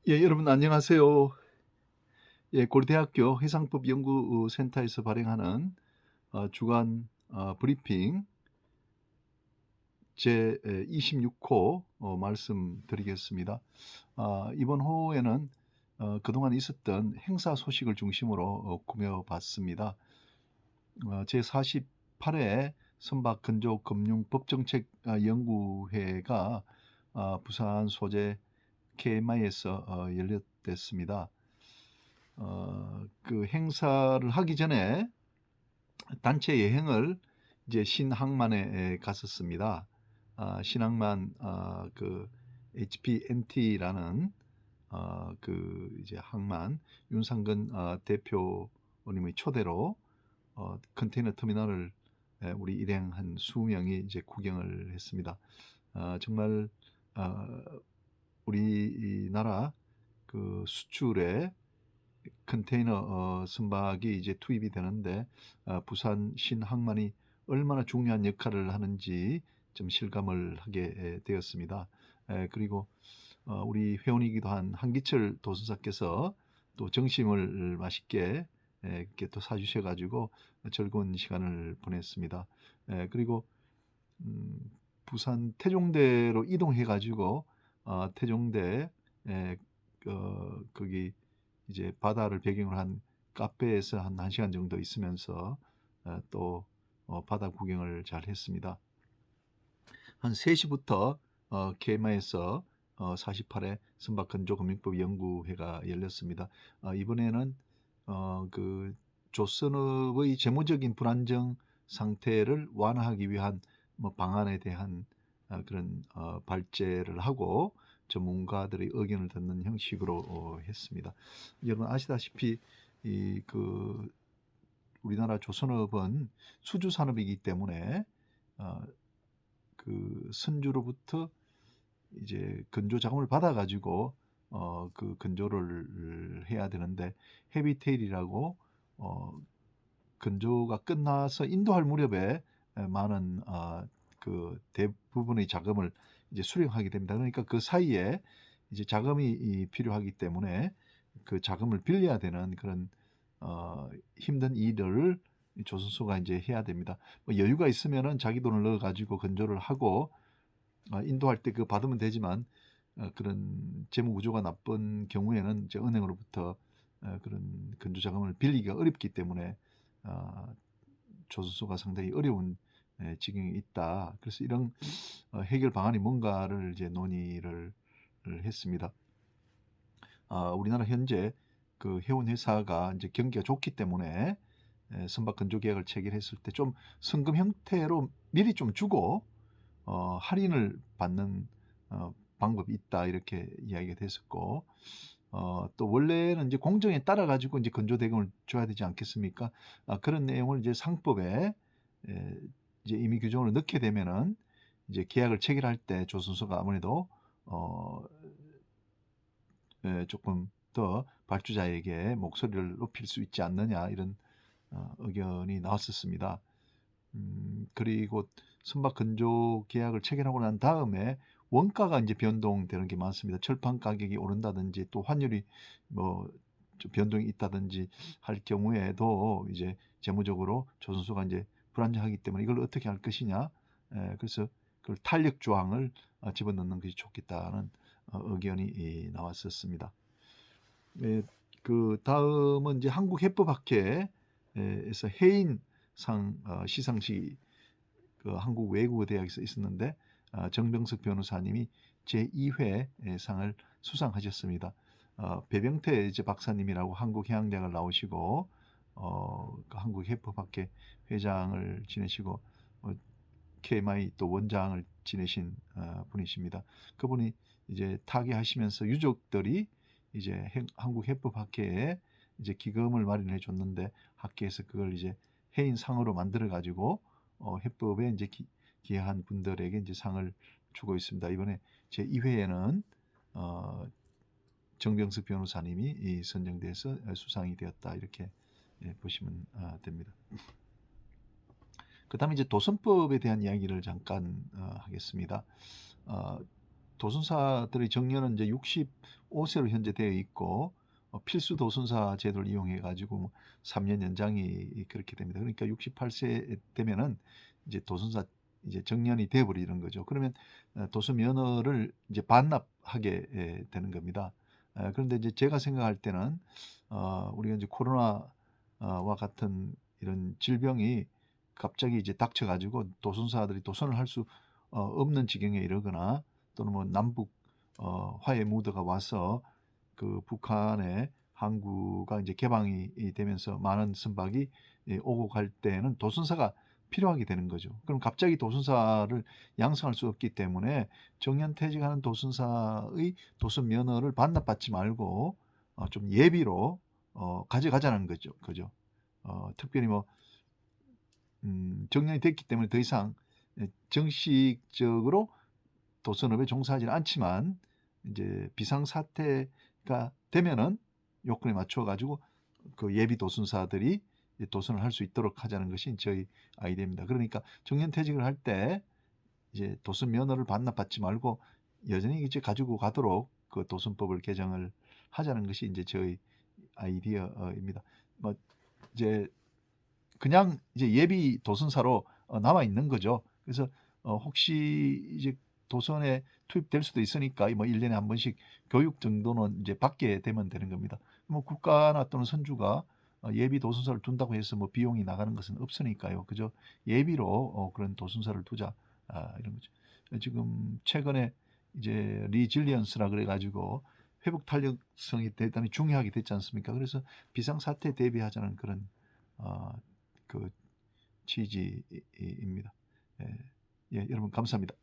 예, 여러분 안녕하세요. 예, 고려대학교 해상법연구센터에서 발행하는 주간 브리핑 제 26호 말씀드리겠습니다. 이번 호에는 그동안 있었던 행사 소식을 중심으로 꾸며봤습니다. 제 48회 선박근조금융법정책 연구회가 부산 소재 KMI에서 열렸댔습니다. 그 행사를 하기 전에 단체 여행을 이제 신항만에 갔었습니다. 신항만 그 HPNT라는 그 이제 항만 윤상근 대표님의 초대로 컨테이너 터미널을 우리 일행 한 20명이 이제 구경을 했습니다. 정말 우리나라 그 수출에 컨테이너 선박이 이제 투입이 되는데 부산 신항만이 얼마나 중요한 역할을 하는지 좀 실감을 하게 되었습니다. 그리고 우리 회원이기도 한 한기철 도선사께서 또 정심을 맛있게 이렇게 또 사주셔가지고 즐거운 시간을 보냈습니다. 그리고 부산 태종대로 이동해가지고 태종대 거기 이제 바다를 배경으로 한 카페에서 한 1시간 정도 있으면서 또 바다 구경을 잘 했습니다. 한 3시부터 KMI에서 48회 선박건조금융법 연구회가 열렸습니다. 이번에는 그 조선업의 재무적인 불안정 상태를 완화하기 위한 뭐 방안에 대한 그런 발제를 하고 전문가들의 의견을 듣는 형식으로 했습니다. 여러분 아시다시피 그 우리나라 조선업은 수주 산업이기 때문에 그 선주로부터 이제 건조 자금을 받아 가지고 그 건조를 해야 되는데 헤비테일이라고 건조가 끝나서 인도할 무렵에 많은 그 대부분의 자금을 이제 수령하게 됩니다. 그러니까 그 사이에 이제 자금이 필요하기 때문에 그 자금을 빌려야 되는 그런 힘든 일을 조선소가 이제 해야 됩니다. 뭐 여유가 있으면은 자기 돈을 넣어 가지고 건조를 하고 인도할 때 그거 받으면 되지만 그런 재무 구조가 나쁜 경우에는 이제 은행으로부터 그런 건조 자금을 빌리기가 어렵기 때문에 조선소가 상당히 어려운 지경에 있다. 그래서 이런 해결 방안이 뭔가를 이제 논의를 했습니다. 우리나라 현재 그 해운 회사가 이제 경기가 좋기 때문에 선박 건조 계약을 체결했을 때 좀 성금 형태로 미리 좀 주고 할인을 받는 방법이 있다 이렇게 이야기가 됐었고 또 원래는 이제 공정에 따라 가지고 이제 건조 대금을 줘야 되지 않겠습니까? 그런 내용을 이제 상법에 이제 임의 규정으로 넣게 되면은 이제 계약을 체결할 때 조선소가 아무래도 조금 더 발주자에게 목소리를 높일 수 있지 않느냐 이런 의견이 나왔었습니다. 그리고 선박 건조 계약을 체결하고 난 다음에 원가가 이제 변동되는 게 많습니다. 철판 가격이 오른다든지 또 환율이 뭐 변동이 있다든지 할 경우에도 이제 재무적으로 조선소가 이제 불안정하기 때문에 이걸 어떻게 할 것이냐. 그래서 그 탄력 조항을 집어넣는 것이 좋겠다는 의견이 나왔었습니다. 그 다음은 이제 한국해법학회에서 해인상 시상식 그 한국외국어대학에서 있었는데 정병석 변호사님이 제2회 상을 수상하셨습니다. 배병태 이제 박사님이라고 한국해양대학을 나오시고 그 한국해법학회 회장을 지내시고 KMI 또 원장을 지내신 분이십니다. 그분이 이제 타계하시면서 유족들이 이제 한국해법학회에 이제 기금을 마련해 줬는데 학회에서 그걸 이제 해인상으로 만들어 가지고 해법에 이제 기여한 분들에게 이제 상을 주고 있습니다. 이번에 제 2회에는 정병석 변호사님이 선정돼서 수상이 되었다 이렇게 보시면 됩니다. 그 다음에 이제 도선법에 대한 이야기를 잠깐 하겠습니다. 도순사들의 정년은 이제 65세로 현재 되어 있고 필수 도순사 제도를 이용해 가지고 뭐 3년 연장이 그렇게 됩니다. 그러니까 68세 되면은 이제 도순사 이제 정년이 돼 버리는 거죠. 그러면 도수 면허를 이제 반납하게 되는 겁니다. 그런데 이제 제가 생각할 때는 우리가 이제 코로나와 같은 이런 질병이 갑자기 이제 닥쳐 가지고 도순사들이 도순을 할 수 없는 지경에 이르거나 또는 뭐 남북 화해 무드가 와서 그 북한의 항구가 이제 개방이 되면서 많은 선박이 오고 갈 때는 도순사가 필요하게 되는 거죠. 그럼 갑자기 도순사를 양성할 수 없기 때문에 정년퇴직하는 도순사의 도순 면허를 반납받지 말고 좀 예비로 가져가자는 거죠. 그죠? 특별히 뭐 정년이 됐기 때문에 더 이상 정식적으로 도선업에 종사하지는 않지만 이제 비상사태가 되면은 요건에 맞춰 가지고 그 예비 도순사들이 도선을 할 수 있도록 하자는 것이 저희 아이디어입니다. 그러니까 정년퇴직을 할 때 이제 도선 면허를 반납받지 말고 여전히 이제 가지고 가도록 그 도선법을 개정을 하자는 것이 이제 저희 아이디어입니다. 뭐 이제 그냥 이제 예비 도선사로 남아 있는 거죠. 그래서 혹시 이제 도선에 투입될 수도 있으니까 뭐 1년에 한 번씩 교육 정도는 이제 받게 되면 되는 겁니다. 뭐 국가나 또는 선주가 예비 도순사를 둔다고 해서 뭐 비용이 나가는 것은 없으니까요. 그저 예비로 그런 도순사를 두자 이런 거죠. 지금 최근에 이제 리질리언스라 그래가지고 회복 탄력성이 대단히 중요하게 됐지 않습니까? 그래서 비상사태 대비하자는 그런 그 취지입니다. 예, 예, 여러분 감사합니다.